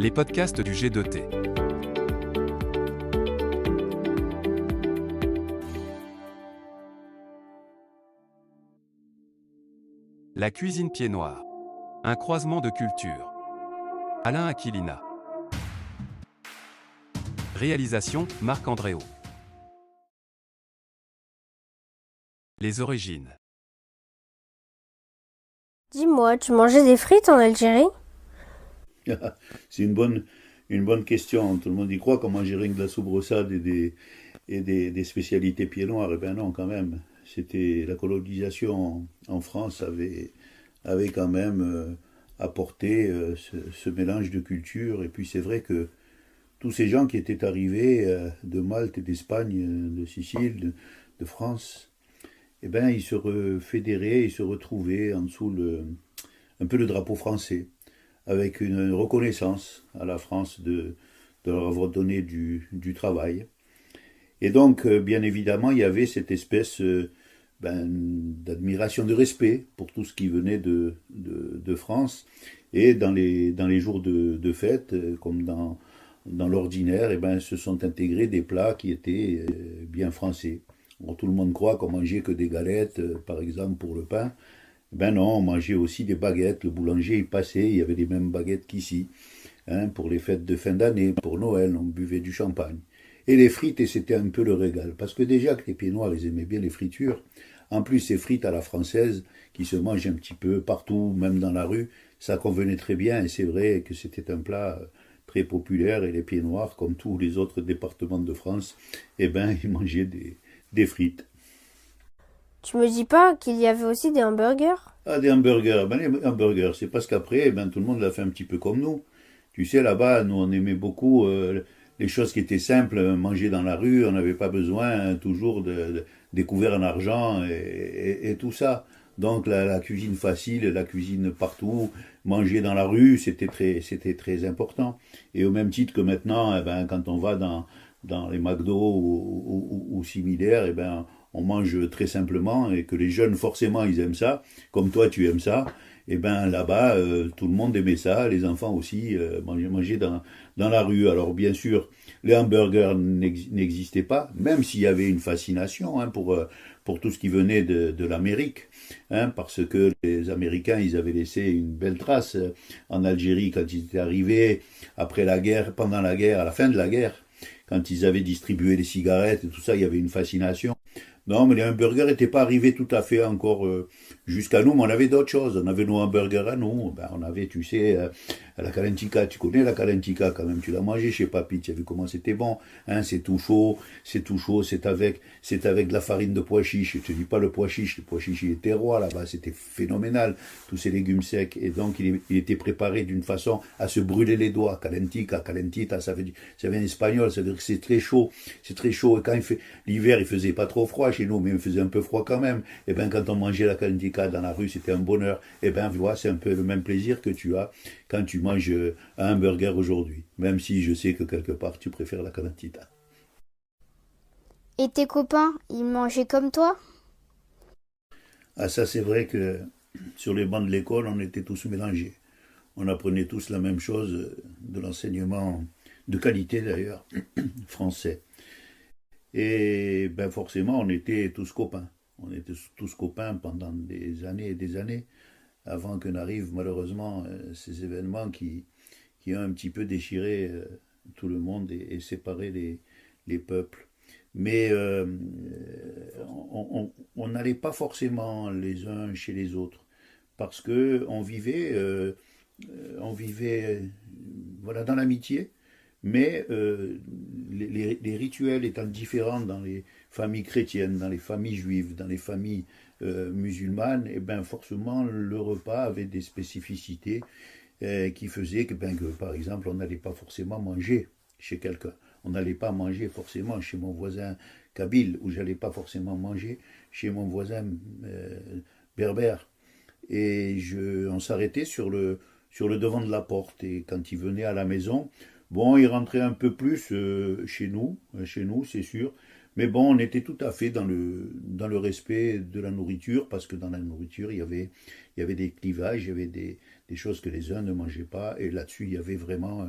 Les podcasts du G2T. La cuisine pied noir. Un croisement de cultures. Alain Aquilina. Réalisation, Marc Andréau. Les origines. Dis-moi, tu mangeais des frites en Algérie? C'est une bonne question. Tout le monde y croit qu'on mangeait rien que de la soubreçade et des spécialités pieds noirs. Eh bien non, quand même. C'était la colonisation en France avait quand même apporté ce mélange de cultures. Et puis c'est vrai que tous ces gens qui étaient arrivés de Malte et d'Espagne, de Sicile, de France, eh ben ils se fédéraient, ils se retrouvaient en dessous un peu le drapeau français, avec une reconnaissance à la France de leur avoir donné du travail. Et donc, bien évidemment, il y avait cette espèce d'admiration, de respect pour tout ce qui venait de France. Et dans les jours de fête, comme dans l'ordinaire, eh ben, se sont intégrés des plats qui étaient bien français. Bon, tout le monde croit qu'on mangeait que des galettes, par exemple, pour le pain. Ben non, on mangeait aussi des baguettes. Le boulanger, il passait, il y avait les mêmes baguettes qu'ici. Hein, pour les fêtes de fin d'année, pour Noël, on buvait du champagne. Et les frites, et c'était un peu le régal. Parce que déjà que les pieds noirs, ils aimaient bien les fritures. En plus, ces frites à la française, qui se mangent un petit peu partout, même dans la rue, ça convenait très bien. Et c'est vrai que c'était un plat très populaire. Et les pieds noirs, comme tous les autres départements de France, eh ben, ils mangeaient des frites. Tu me dis pas qu'il y avait aussi des hamburgers? Ah, des hamburgers. Ben, les hamburgers, c'est parce qu'après, ben, tout le monde l'a fait un petit peu comme nous. Tu sais, là-bas, nous, on aimait beaucoup les choses qui étaient simples, manger dans la rue. On n'avait pas besoin toujours de découvrir en argent et tout ça. Donc, la cuisine facile, la cuisine partout, manger dans la rue, c'était très important. Et au même titre que maintenant, eh ben, quand on va dans les McDo ou similaires, eh ben, on mange très simplement et que les jeunes, forcément, ils aiment ça, comme toi, tu aimes ça. Et ben là-bas, tout le monde aimait ça, les enfants aussi mangeaient dans la rue. Alors bien sûr, les hamburgers n'existaient pas, même s'il y avait une fascination pour tout ce qui venait de l'Amérique, hein, parce que les Américains, ils avaient laissé une belle trace en Algérie quand ils étaient arrivés, après la guerre, pendant la guerre, à la fin de la guerre, quand ils avaient distribué les cigarettes et tout ça, il y avait une fascination. Non, mais les hamburgers n'étaient pas arrivés tout à fait encore jusqu'à nous, mais on avait d'autres choses. On avait nos hamburgers à nous. Ben, on avait, tu sais, la Kalentika. Tu connais la Kalentika quand même. Tu l'as mangé chez Papy. Tu as vu comment c'était bon. Hein, c'est tout chaud. C'est tout chaud. C'est avec de la farine de pois chiche. Je te dis pas le pois chiche. Le pois chiche, il était roi là-bas. C'était phénoménal. Tous ces légumes secs. Et donc, il était préparé d'une façon à se brûler les doigts. Kalentika, calentita, ça vient espagnol. Ça veut dire que c'est très chaud. C'est très chaud. Et quand l'hiver, il faisait pas trop froid chez nous, mais il faisait un peu froid quand même. Et bien, quand on mangeait la kalentika dans la rue, c'était un bonheur. Et bien, voilà, c'est un peu le même plaisir que tu as quand tu manges un hamburger aujourd'hui. Même si je sais que quelque part, tu préfères la kalentita. Et tes copains, ils mangeaient comme toi? Ah, ça, c'est vrai que sur les bancs de l'école, on était tous mélangés. On apprenait tous la même chose, de l'enseignement de qualité d'ailleurs, français. Et ben forcément, on était tous copains. On était tous copains pendant des années et des années, avant que n'arrivent malheureusement ces événements qui ont un petit peu déchiré tout le monde et séparé les peuples. Mais on n'allait pas forcément les uns chez les autres, parce que on vivait voilà, dans l'amitié, mais les rituels étant différents dans les familles chrétiennes, dans les familles juives, dans les familles musulmanes, et ben forcément le repas avait des spécificités qui faisaient que, par exemple, on n'allait pas forcément manger chez quelqu'un. On n'allait pas manger forcément chez mon voisin kabyle, ou j'allais pas forcément manger chez mon voisin berbère. Et on s'arrêtait sur le devant de la porte. Et quand il venait à la maison, bon, il rentrait un peu plus chez nous, c'est sûr. Mais bon, on était tout à fait dans le respect de la nourriture, parce que dans la nourriture, il y avait des clivages, il y avait des choses que les uns ne mangeaient pas, et là-dessus, il y avait vraiment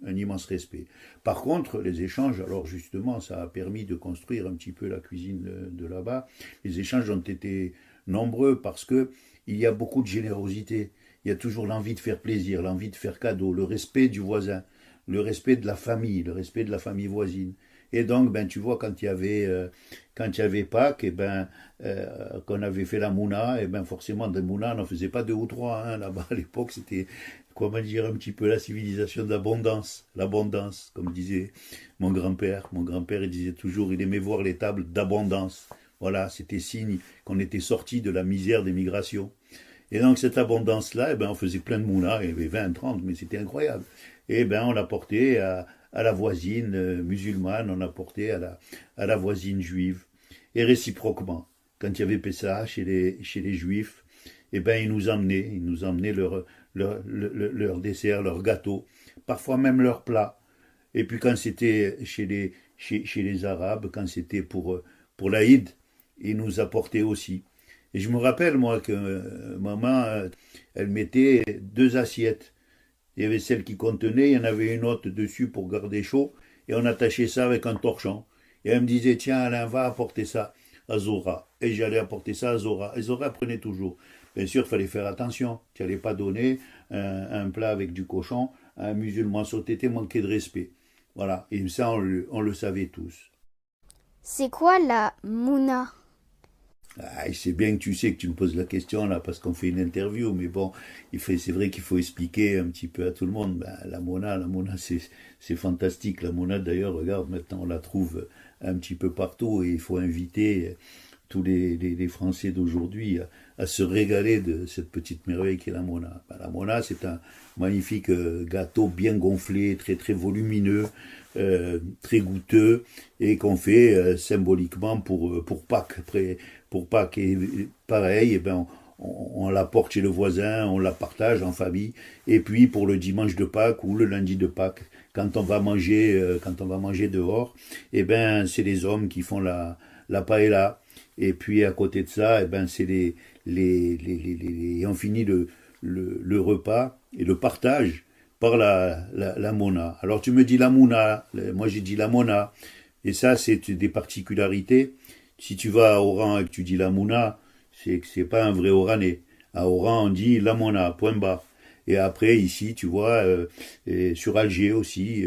un immense respect. Par contre, les échanges, alors justement, ça a permis de construire un petit peu la cuisine de là-bas. Les échanges ont été nombreux parce que il y a beaucoup de générosité. Il y a toujours l'envie de faire plaisir, l'envie de faire cadeau, le respect du voisin, le respect de la famille, le respect de la famille voisine. Et donc, ben, tu vois, quand il y avait Pâques, et ben, qu'on avait fait la mouna, et ben, forcément, des mounas, on n'en faisait pas deux ou trois. Hein. Là-bas, à l'époque, c'était, comment dire, un petit peu la civilisation de l'abondance. L'abondance, comme disait mon grand-père. Mon grand-père, il disait toujours, il aimait voir les tables d'abondance. Voilà, c'était signe qu'on était sorti de la misère des migrations. Et donc, cette abondance-là, eh ben, on faisait plein de mounas, il y avait 20, 30, mais c'était incroyable. Et ben, on l'apportait à la voisine musulmane, on apportait à la voisine juive. Et réciproquement, quand il y avait Pessah chez les juifs, eh ben, ils nous emmenaient leur dessert, leur gâteau, parfois même leur plat. Et puis quand c'était chez les Arabes, quand c'était pour l'Aïd, ils nous apportaient aussi. Et je me rappelle, moi, que maman, elle mettait deux assiettes. Il y avait celle qui contenait, il y en avait une autre dessus pour garder chaud, et on attachait ça avec un torchon. Et elle me disait, tiens Alain, va apporter ça à Zora. Et j'allais apporter ça à Zora. Et Zora prenait toujours. Bien sûr, il fallait faire attention. Tu n'allais pas donner un plat avec du cochon à un musulman sauté, t'es manqué de respect. Voilà, et ça, on le savait tous. C'est quoi la mouna? Ah, c'est bien que tu sais que tu me poses la question là parce qu'on fait une interview, mais bon, c'est vrai qu'il faut expliquer un petit peu à tout le monde. Ben, la Mona, c'est fantastique. La Mona, d'ailleurs, regarde, maintenant on la trouve un petit peu partout et il faut inviter tous les Français d'aujourd'hui à se régaler de cette petite merveille qui est la Mona. Ben, la Mona, c'est un magnifique gâteau bien gonflé, très très volumineux, très goûteux et qu'on fait symboliquement pour Pâques. Après, pour Pâques, et pareil, eh ben, on l'apporte chez le voisin, on la partage en famille. Et puis pour le dimanche de Pâques ou le lundi de Pâques, quand on va manger dehors, eh ben, c'est les hommes qui font la paella. Et puis à côté de ça, eh ben, c'est on finit le repas et le partage par la mona. Alors tu me dis la mouna, moi j'ai dit la mona. Et ça, c'est des particularités. Si tu vas à Oran et que tu dis la mouna, c'est que c'est pas un vrai Oranais. À Oran, on dit la mona, point barre. Et après, ici, tu vois, et sur Alger aussi,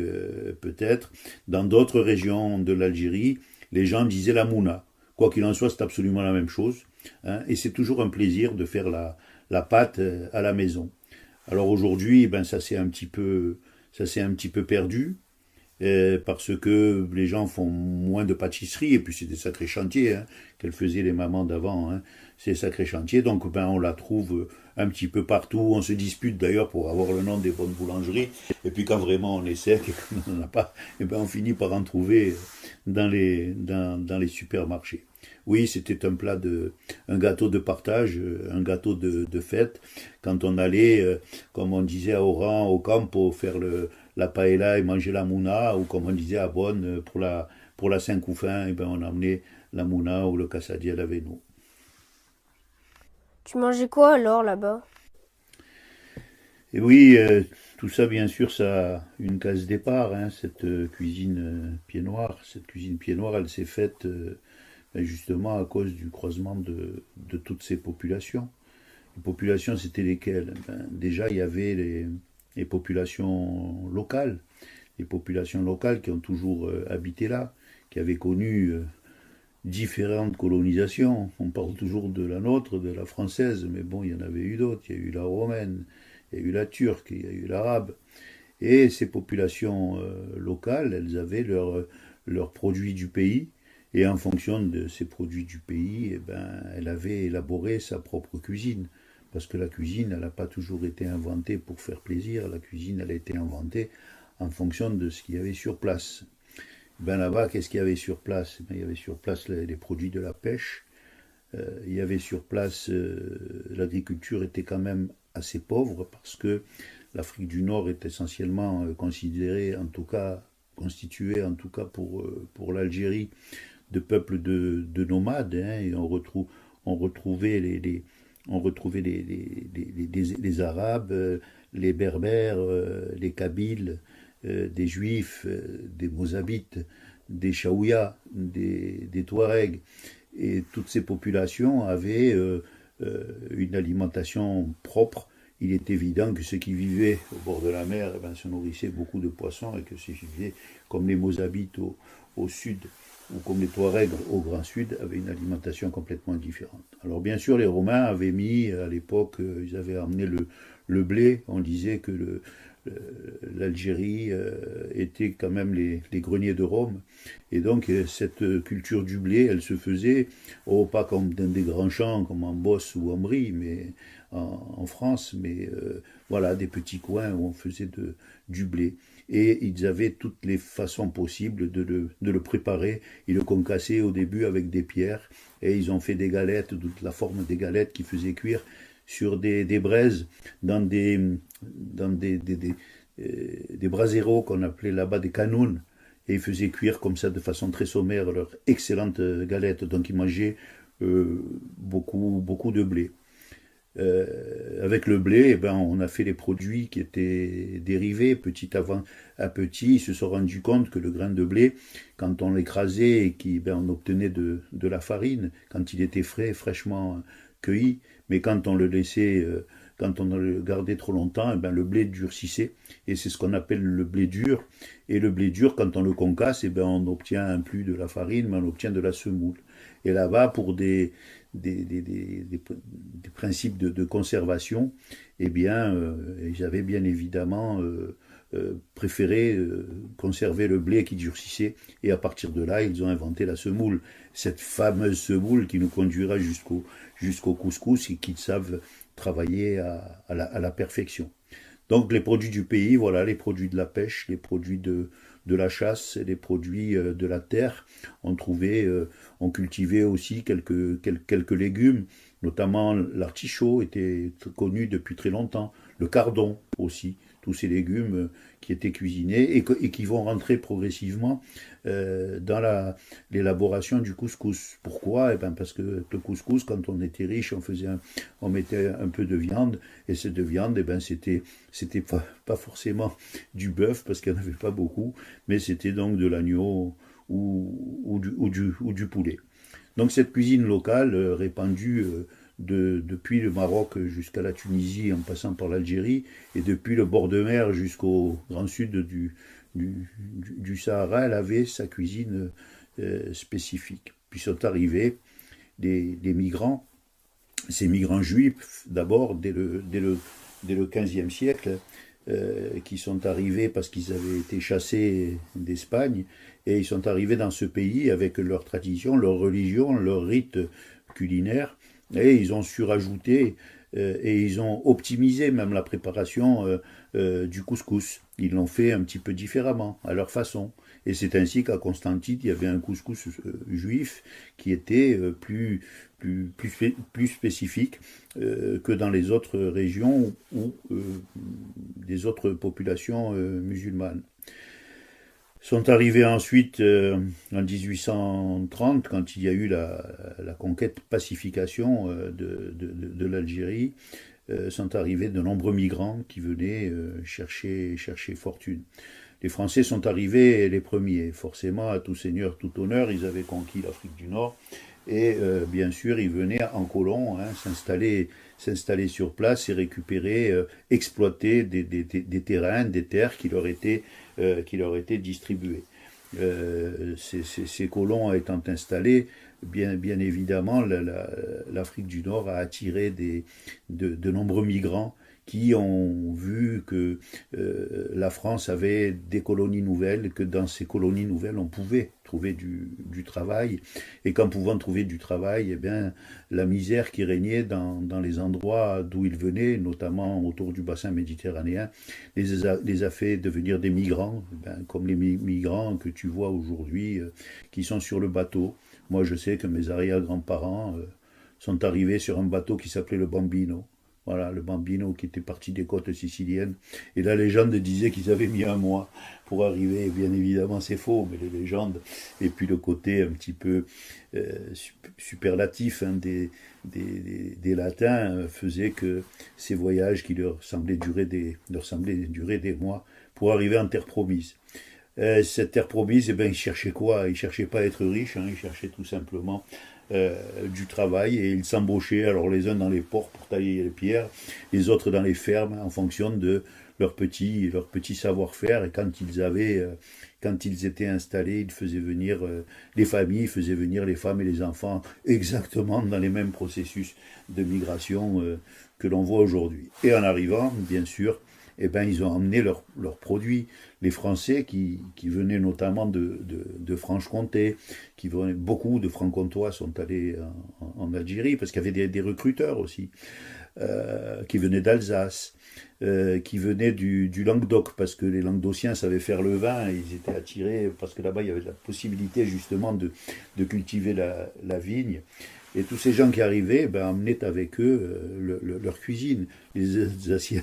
peut-être, dans d'autres régions de l'Algérie, les gens disaient la mouna. Quoi qu'il en soit, c'est absolument la même chose. Hein, et c'est toujours un plaisir de faire la pâte à la maison. Alors aujourd'hui, ben, ça s'est un petit peu perdu. Parce que les gens font moins de pâtisserie, et puis c'est des sacrés chantiers hein, qu'elles faisaient les mamans d'avant, hein. C'est des sacrés chantiers, donc ben, on la trouve un petit peu partout, on se dispute d'ailleurs pour avoir le nom des bonnes boulangeries, et puis quand vraiment on est sec et qu'on n'en a pas, et ben on finit par en trouver dans les supermarchés. Oui, c'était un gâteau de partage, un gâteau de fête, quand on allait, comme on disait à Oran, au camp, pour faire la paella et manger la mouna, ou comme on disait à Bonn, pour la Saint-Couffin, et ben on amenait la mouna ou le cassadiel avec nous. Tu mangeais quoi alors là-bas? Et oui, tout ça, bien sûr, ça a une case départ, hein, cette cuisine pied noir. Cette cuisine pied noir, elle s'est faite ben, justement à cause du croisement de toutes ces populations. Les populations, c'était lesquelles? Ben, déjà, il y avait les populations locales. Les populations locales qui ont toujours habité là, qui avaient connu différentes colonisations. On parle toujours de la nôtre, de la française, mais bon, il y en avait eu d'autres. Il y a eu la romaine, il y a eu la turque, il y a eu l'arabe. Et ces populations locales, elles avaient leurs produits du pays. Et en fonction de ces produits du pays, eh ben, elle avait élaboré sa propre cuisine. Parce que la cuisine, elle n'a pas toujours été inventée pour faire plaisir. La cuisine, elle a été inventée en fonction de ce qu'il y avait sur place. Ben là-bas, qu'est-ce qu'il y avait sur place? Ben, il y avait sur place les produits de la pêche. Il y avait sur place, l'agriculture était quand même assez pauvre parce que l'Afrique du Nord est essentiellement considérée, en tout cas, constituée en tout cas pour l'Algérie, de peuples de nomades. Hein, et on retrouvait on retrouvait les Arabes, les Berbères, les Kabyles, des Juifs, des Mozabites, des Chaouia, des Touaregs. Et toutes ces populations avaient une alimentation propre. Il est évident que ceux qui vivaient au bord de la mer se nourrissaient beaucoup de poissons et que ceux qui vivaient, comme les Mozabites au sud, ou comme les Touaregs au Grand Sud, avaient une alimentation complètement différente. Alors bien sûr, les Romains avaient mis, à l'époque, ils avaient amené le blé. On disait que l'Algérie était quand même les greniers de Rome. Et donc cette culture du blé, elle se faisait, pas comme dans des grands champs, comme en Beauce ou en Brie, mais en France, mais voilà, des petits coins où on faisait du blé. Et ils avaient toutes les façons possibles de le préparer. Ils le concassaient au début avec des pierres, et ils ont fait des galettes, toute la forme des galettes qu'ils faisaient cuire sur des braises, dans des braseros qu'on appelait là-bas des canounes, et ils faisaient cuire comme ça de façon très sommaire leurs excellentes galettes. Donc ils mangeaient beaucoup de blé. Avec le blé, on a fait les produits qui étaient dérivés. Petit à petit, ils se sont rendus compte que le grain de blé, quand on l'écrasait et on obtenait de la farine, quand il était fraîchement cueilli, mais quand on le laissait, quand on le gardait trop longtemps, le blé durcissait, et c'est ce qu'on appelle le blé dur. Et le blé dur, quand on le concasse, on n'obtient plus de la farine, mais on obtient de la semoule. Et là-bas, pour des principes de conservation, ils avaient bien évidemment préféré conserver le blé qui durcissait, et à partir de là, ils ont inventé la semoule, cette fameuse semoule qui nous conduira jusqu'au couscous et qu'ils savent travailler à la perfection. Donc les produits du pays, voilà, les produits de la pêche, les produits de la chasse, les produits de la terre. On cultivait aussi quelques légumes, notamment l'artichaut était connu depuis très longtemps, le cardon aussi, tous ces légumes qui étaient cuisinés et qui vont rentrer progressivement dans l'élaboration du couscous. Pourquoi ? Parce que le couscous, quand on était riche, on mettait un peu de viande, et cette viande, c'était pas forcément du bœuf, parce qu'il n'y en avait pas beaucoup, mais c'était donc de l'agneau ou du poulet. Donc cette cuisine locale répandue depuis le Maroc jusqu'à la Tunisie, en passant par l'Algérie, et depuis le bord de mer jusqu'au grand sud du Sahara, elle avait sa cuisine spécifique. Puis sont arrivés des migrants, ces migrants juifs d'abord dès le XVe siècle, qui sont arrivés parce qu'ils avaient été chassés d'Espagne, et ils sont arrivés dans ce pays avec leur tradition, leur religion, leur rite culinaire, et ils ont surajouté et ils ont optimisé même la préparation du couscous. Ils l'ont fait un petit peu différemment, à leur façon. Et c'est ainsi qu'à Constantine, il y avait un couscous juif qui était plus spécifique que dans les autres régions ou des autres populations musulmanes. Sont arrivés ensuite en 1830, quand il y a eu la conquête pacification de l'Algérie, sont arrivés de nombreux migrants qui venaient chercher fortune. Les Français sont arrivés les premiers, forcément, à tout seigneur, tout honneur, ils avaient conquis l'Afrique du Nord, et bien sûr, ils venaient en colons s'installer sur place et récupérer, exploiter des terrains, des terres qui leur étaient distribués. Ces colons étant installés, bien évidemment, l'Afrique du Nord a attiré de nombreux migrants qui ont vu que la France avait des colonies nouvelles, que dans ces colonies nouvelles, on pouvait trouver du travail, et qu'en pouvant trouver du travail, la misère qui régnait dans les endroits d'où ils venaient, notamment autour du bassin méditerranéen, les a fait devenir des migrants, comme les migrants que tu vois aujourd'hui, qui sont sur le bateau. Moi, je sais que mes arrière-grands-parents sont arrivés sur un bateau qui s'appelait le Bambino, Voilà, le bambino qui était parti des côtes siciliennes. Et la légende disait qu'ils avaient mis un mois pour arriver. Bien évidemment, c'est faux, mais les légendes. Et puis le côté un petit peu superlatif des Latins faisait que ces voyages qui leur semblaient durer des mois pour arriver en terre promise. Cette terre promise, eh ben, ils cherchaient quoi? Ils cherchaient pas à être riches, ils cherchaient tout simplement du travail et ils s'embauchaient, alors les uns dans les ports pour tailler les pierres, les autres dans les fermes en fonction de leur petit savoir-faire. Et quand ils étaient installés, ils faisaient venir les familles, ils faisaient venir les femmes et les enfants exactement dans les mêmes processus de migration que l'on voit aujourd'hui. Et en arrivant, bien sûr, eh ben, ils ont emmené leurs produits. Les Français qui venaient notamment de Franche-Comté, beaucoup de Franc-Comtois sont allés en Algérie, parce qu'il y avait des recruteurs aussi, qui venaient d'Alsace, qui venaient du Languedoc, parce que les Languedociens savaient faire le vin, et ils étaient attirés, parce que là-bas il y avait la possibilité justement de cultiver la vigne. Et tous ces gens qui arrivaient emmenaient avec eux leur cuisine. Les Alsaciens,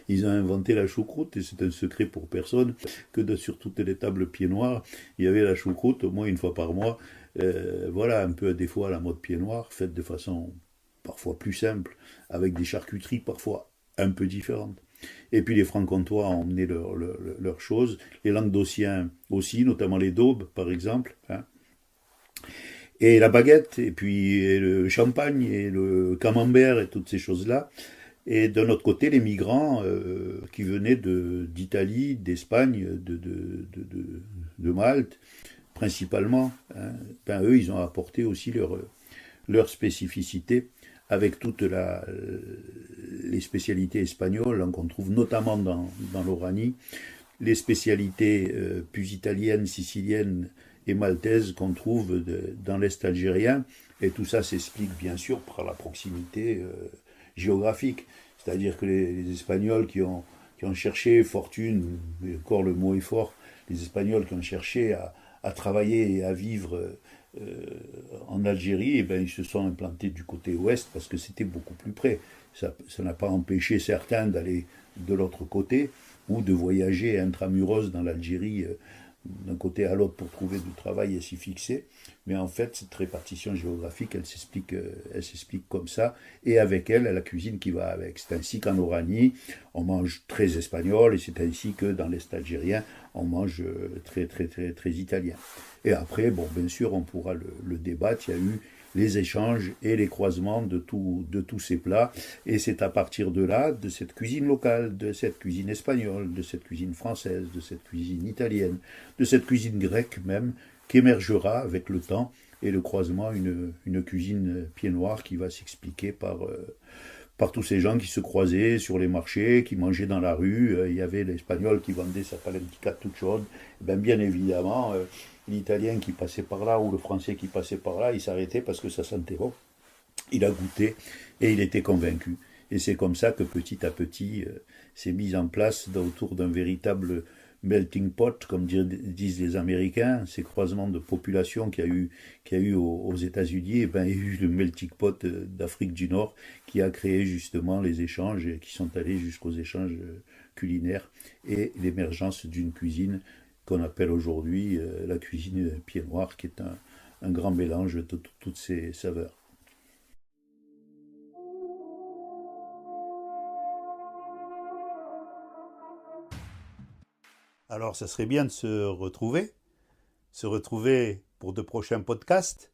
ils ont inventé la choucroute, et c'est un secret pour personne, que sur toutes les tables pieds noirs, il y avait la choucroute au moins une fois par mois. Voilà, un peu des fois à la mode pieds noirs, faite de façon parfois plus simple, avec des charcuteries parfois un peu différentes. Et puis les Franc-Comtois ont emmené leurs choses, les Languedociens aussi, notamment les daubes par exemple, et la baguette, et puis le champagne, et le camembert, et toutes ces choses-là. Et d'un autre côté, les migrants qui venaient d'Italie, d'Espagne, de Malte, principalement, eux, ils ont apporté aussi leur spécificité, avec toutes les spécialités espagnoles, qu'on trouve notamment dans l'Oranie, les spécialités plus italiennes, siciliennes, et maltaise qu'on trouve dans l'Est algérien, et tout ça s'explique bien sûr par la proximité géographique. C'est-à-dire que les Espagnols qui ont cherché fortune, mais encore le mot est fort, les Espagnols qui ont cherché à travailler et à vivre en Algérie, eh ben, ils se sont implantés du côté ouest parce que c'était beaucoup plus près. Ça n'a pas empêché certains d'aller de l'autre côté ou de voyager intramuros dans l'Algérie d'un côté à l'autre pour trouver du travail et s'y fixer, mais en fait cette répartition géographique elle s'explique comme ça, et avec elle la cuisine qui va avec. C'est ainsi qu'en Oranie on mange très espagnol, et c'est ainsi que dans l'Est algérien on mange très très très très italien. Et après, bon, bien sûr on pourra le débattre, il y a eu les échanges et les croisements de tous ces plats, et c'est à partir de là, de cette cuisine locale, de cette cuisine espagnole, de cette cuisine française, de cette cuisine italienne, de cette cuisine grecque même, qu'émergera avec le temps et le croisement une cuisine pied noir qui va s'expliquer par tous ces gens qui se croisaient sur les marchés, qui mangeaient dans la rue. Il y avait l'Espagnol qui vendait sa palentica toute chaude. Bien évidemment, l'Italien qui passait par là ou le Français qui passait par là, il s'arrêtait parce que ça sentait bon. Il a goûté et il était convaincu. Et c'est comme ça que petit à petit s'est mis en place autour d'un véritable melting pot, comme disent les Américains, ces croisements de population qu'il y a eu aux États-Unis. Et il y a eu le melting pot d'Afrique du Nord qui a créé justement les échanges qui sont allés jusqu'aux échanges culinaires et l'émergence d'une cuisine qu'on appelle aujourd'hui la cuisine pied noir, qui est un grand mélange de toutes ces saveurs. Alors, ça serait bien de se retrouver pour de prochains podcasts,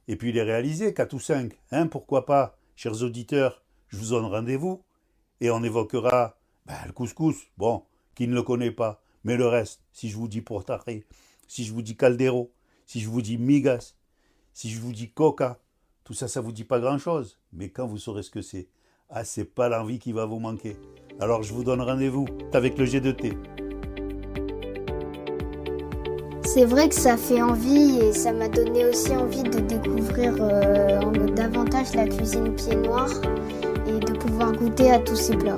et puis les réaliser, 4 ou 5, pourquoi pas, chers auditeurs, je vous donne rendez-vous, et on évoquera le couscous, bon, qui ne le connaît pas, mais le reste, si je vous dis portaré, si je vous dis caldero, si je vous dis migas, si je vous dis coca, tout ça, ça vous dit pas grand-chose, mais quand vous saurez ce que c'est pas l'envie qui va vous manquer. Alors je vous donne rendez-vous avec le G2T. C'est vrai que ça fait envie, et ça m'a donné aussi envie de découvrir davantage la cuisine pied noir et de pouvoir goûter à tous ces plats.